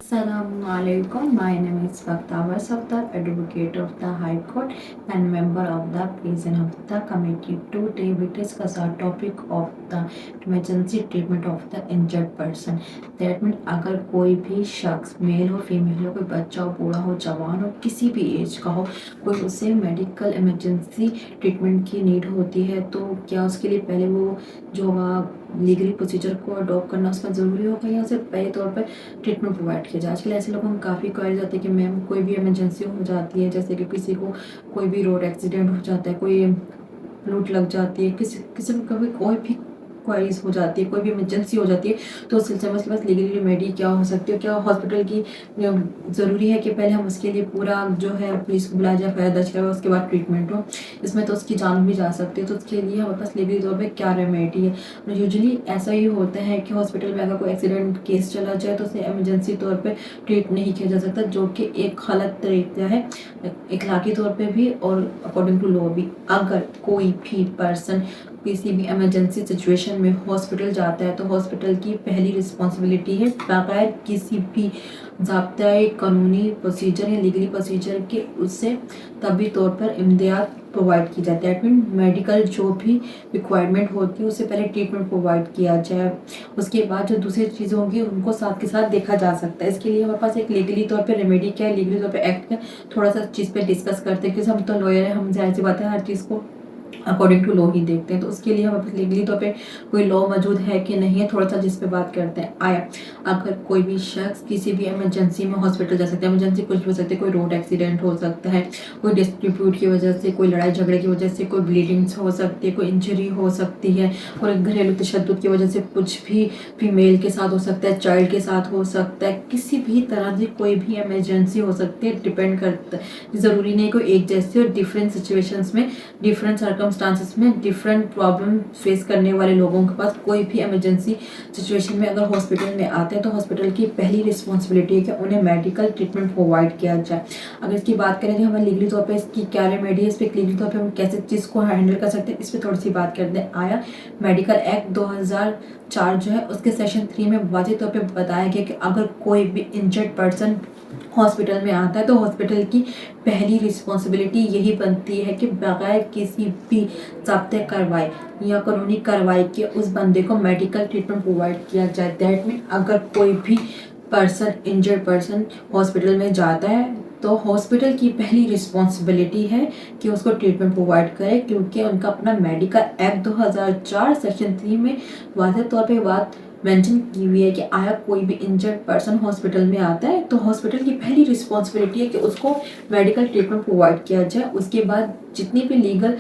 Assalamualaikum. My name is Fakhtawa Safdar, Advocate of the High Court and member of the Prison of the Committee. Today we discuss our topic of the emergency treatment of the injured person. That means अगर कोई भी शख्स mail हो female हो, कोई बच्चा हो, बूढ़ा हो, जवान हो, किसी भी एज का हो, कोई उसे मेडिकल इमरजेंसी ट्रीटमेंट की नीड होती है तो क्या उसके लिए पहले वो जो लीगली प्रोसीजर को अडॉप्ट करना उसका ज़रूरी होगा या सिर्फ पहले तौर पर ट्रीटमेंट प्रोवाइड किया जाए। आजकल ऐसे लोगों में काफ़ी क्वारीज आती है कि मैम कोई भी इमरजेंसी हो जाती है, जैसे कि किसी को कोई भी रोड एक्सीडेंट हो जाता है, कोई लूट लग जाती है, किसी किसी को कभी कोई भी क्वारीज हो जाती है, कोई भी इमरजेंसी हो जाती है, तो उस सिलसिले में उसके पास लीगली रेमेडी क्या हो सकती है, क्या हॉस्पिटल की ज़रूरी है कि पहले हम उसके लिए पूरा जो है पुलिस को बुलाया जाए, एफआईआर दर्ज कराए, उसके बाद ट्रीटमेंट हो। इसमें तो उसकी जान भी जा सकती है, तो उसके लिए हमारे पास लीगली तौर पर क्या रेमेडी है। यूजुअली ऐसा ही होता है कि हॉस्पिटल में अगर कोई एक्सीडेंट केस चला जाए तो उसे इमरजेंसी तौर पर ट्रीट नहीं किया जा सकता, जो कि एक गलत तरीका है इखलाकी तौर पे भी और अकॉर्डिंग टू लॉ भी। अगर कोई भी पर्सन किसी भी इमरजेंसी सिचुएशन में हॉस्पिटल जाता है तो हॉस्पिटल की पहली रिस्पॉन्सिबिलिटी है बगैर किसी भी ज़ाब्ताई कानूनी प्रोसीजर या लीगली प्रोसीजर के उससे तभी तौर पर इमदाद प्रोवाइड की जाती है। दैट मीन मेडिकल जो भी रिक्वायरमेंट होती है उससे पहले ट्रीटमेंट प्रोवाइड किया जाए, उसके बाद जो दूसरी चीज़ें होंगी उनको साथ के साथ देखा जा सकता है। इसके लिए हमारे पास एक लीगली तौर पे रेमेडी क्या है, लीगली तौर पे एक्ट क्या, थोड़ा सा चीज़ पे डिस्कस करते हैं, क्योंकि हम तो लॉयर हैं, हम जाहिर सी बात है हर चीज़ को अकॉर्डिंग टू लॉ ही देखते हैं। तो उसके लिए हमारे पास लीगली तौर पे कोई लॉ मौजूद है कि नहीं है, थोड़ा सा जिस पे बात करते हैं। अगर कोई भी शख्स किसी भी इमरजेंसी में हॉस्पिटल जा सकता है, इमरजेंसी कुछ भी हो सकती है, कोई रोड एक्सीडेंट हो सकता है, कोई डिस्ट्रीब्यूट की वजह से, कोई लड़ाई झगड़े की वजह से, कोई ब्लीडिंग्स हो सकती है, कोई इंजरी हो सकती है, कोई घरेलू तशद्दुद की वजह से कुछ भी फीमेल के साथ हो सकता है, चाइल्ड के साथ हो सकता है, किसी भी तरह से कोई भी इमरजेंसी हो सकती है, डिपेंड करता है। ज़रूरी नहीं कोई एक जैसे और डिफरेंट सिचुएशंस में, डिफरेंट सर्कमस्टांसिस में डिफरेंट प्रॉब्लम फेस करने वाले लोगों के पास कोई भी इमरजेंसी सिचुएशन में अगर हॉस्पिटल में आते हैं तो हॉस्पिटल की पहली रिस्पॉन्सिबिलिटी है कि उन्हें मेडिकल ट्रीटमेंट प्रोवाइड किया जाए। अगर इसकी बात करें कि हमें लीगली तौर पे इसकी क्या रेमेडी है, इस पर लीगली तौर पे हम कैसे चीज़ को हैंडल कर सकते हैं, इस पर थोड़ी सी बात करते हैं। मेडिकल एक्ट 2004 जो है उसके सेक्शन 3 में वाज़ेह तौर पे बताया गया कि अगर कोई भी इंजर्ड पर्सन हॉस्पिटल में आता है तो हॉस्पिटल की पहली रिस्पॉन्सिबिलिटी यही बनती है कि बगैर किसी भी ज़ाब्ते कार्रवाई या कानूनी कार्रवाई के उस बंदे को मेडिकल ट्रीटमेंट प्रोवाइड किया जाए। दैट मीन अगर कोई भी पर्सन इंजर्ड पर्सन हॉस्पिटल में जाता है तो हॉस्पिटल की पहली रिस्पॉन्सिबिलिटी है कि उसको ट्रीटमेंट प्रोवाइड करे, क्योंकि उनका अपना मेडिकल एक्ट 2004 सेक्शन 3 में वाज़ेह तौर पे बात मेंशन की हुई है कि कोई भी इंजर्ड पर्सन हॉस्पिटल में आता है तो हॉस्पिटल की पहली रिस्पॉन्सिबिलिटी है कि उसको मेडिकल ट्रीटमेंट प्रोवाइड किया जाए। उसके बाद जितनी भी लीगल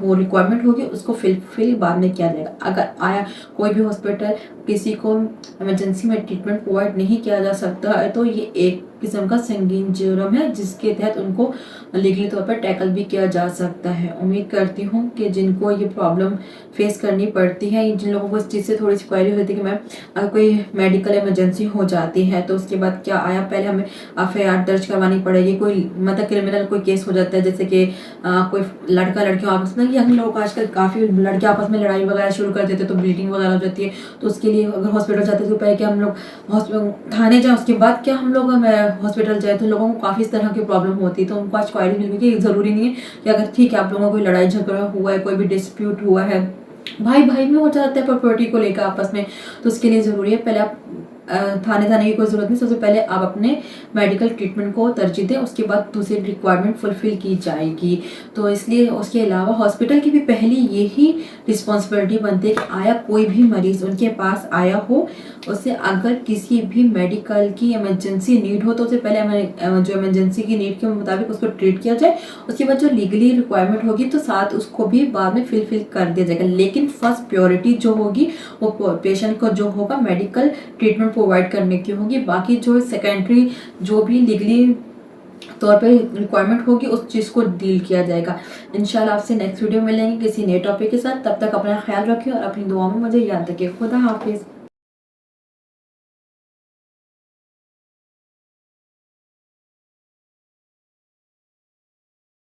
वो रिक्वायरमेंट होगी उसको फिल बाद में किया जाएगा। अगर कोई भी हॉस्पिटल किसी को इमरजेंसी में ट्रीटमेंट प्रोवाइड नहीं किया जा सकता है तो ये एक किस्म का संगीन जुर्म है जिसके तहत उनको लीगली तौर पर टैकल भी किया जा सकता है। उम्मीद करती हूँ कि जिनको ये प्रॉब्लम फेस करनी पड़ती है, जिन लोगों को इस चीज़ से थोड़ी सी क्वेरी होती है कि मैम अगर कोई मेडिकल इमरजेंसी हो जाती है तो उसके बाद क्या पहले हमें एफआईआर दर्ज करवानी पड़ेगी, कोई मतलब क्रिमिनल कोई केस हो जाता है, जैसे कि कोई लड़का लड़कियों आपस में, यंग लोग आजकल काफ़ी लड़के आपस में लड़ाई वगैरह शुरू कर देते हैं तो ब्लीडिंग वगैरह हो जाती है, तो उसके लिए अगर हॉस्पिटल जाते हैं तो पहले क्या हम लोग थाने जाएँ, उसके बाद क्या हम लोग हॉस्पिटल जाए, तो लोगों को काफ़ी इस तरह की प्रॉब्लम होती है। तो उनको आज क्वारी मिल गई कि ज़रूरी नहीं है कि अगर ठीक है आप लोगों को कोई लड़ाई झगड़ा हुआ है, कोई भी डिस्प्यूट हुआ है, भाई भाई में हो जाता है प्रॉपर्टी को लेकर आपस में, तो उसके लिए ज़रूरी है पहले आप थाने जाने की कोई ज़रूरत नहीं, सबसे पहले आप अपने मेडिकल ट्रीटमेंट को तरजीह दें, उसके बाद दूसरी रिक्वायरमेंट फुलफ़िल की जाएगी। तो इसलिए उसके अलावा हॉस्पिटल की भी पहली यही रिस्पॉन्सिबिलिटी बनती है कि कोई भी मरीज़ उनके पास आया हो, उससे अगर किसी भी मेडिकल की इमरजेंसी नीड हो तो उससे पहले जो इमरजेंसी की नीड के मुताबिक उसको ट्रीट किया जाए, उसके बाद जो लीगली रिक्वायरमेंट होगी तो साथ उसको भी बाद में फिल कर दिया जाएगा। लेकिन फर्स्ट प्रायोरिटी जो होगी वो पेशेंट को जो होगा मेडिकल ट्रीटमेंट प्रोवाइड करने की होगी, बाकी जो सेकेंडरी जो भी लीगली तौर पे रिक्वायरमेंट होगी उस चीज़ को डील किया जाएगा। इंशाल्लाह आपसे नेक्स्ट वीडियो में मिलेंगे किसी नए टॉपिक के साथ, तब तक अपना ख्याल रखिए और अपनी दुआ में मुझे याद रखिए। खुदा हाफिज़।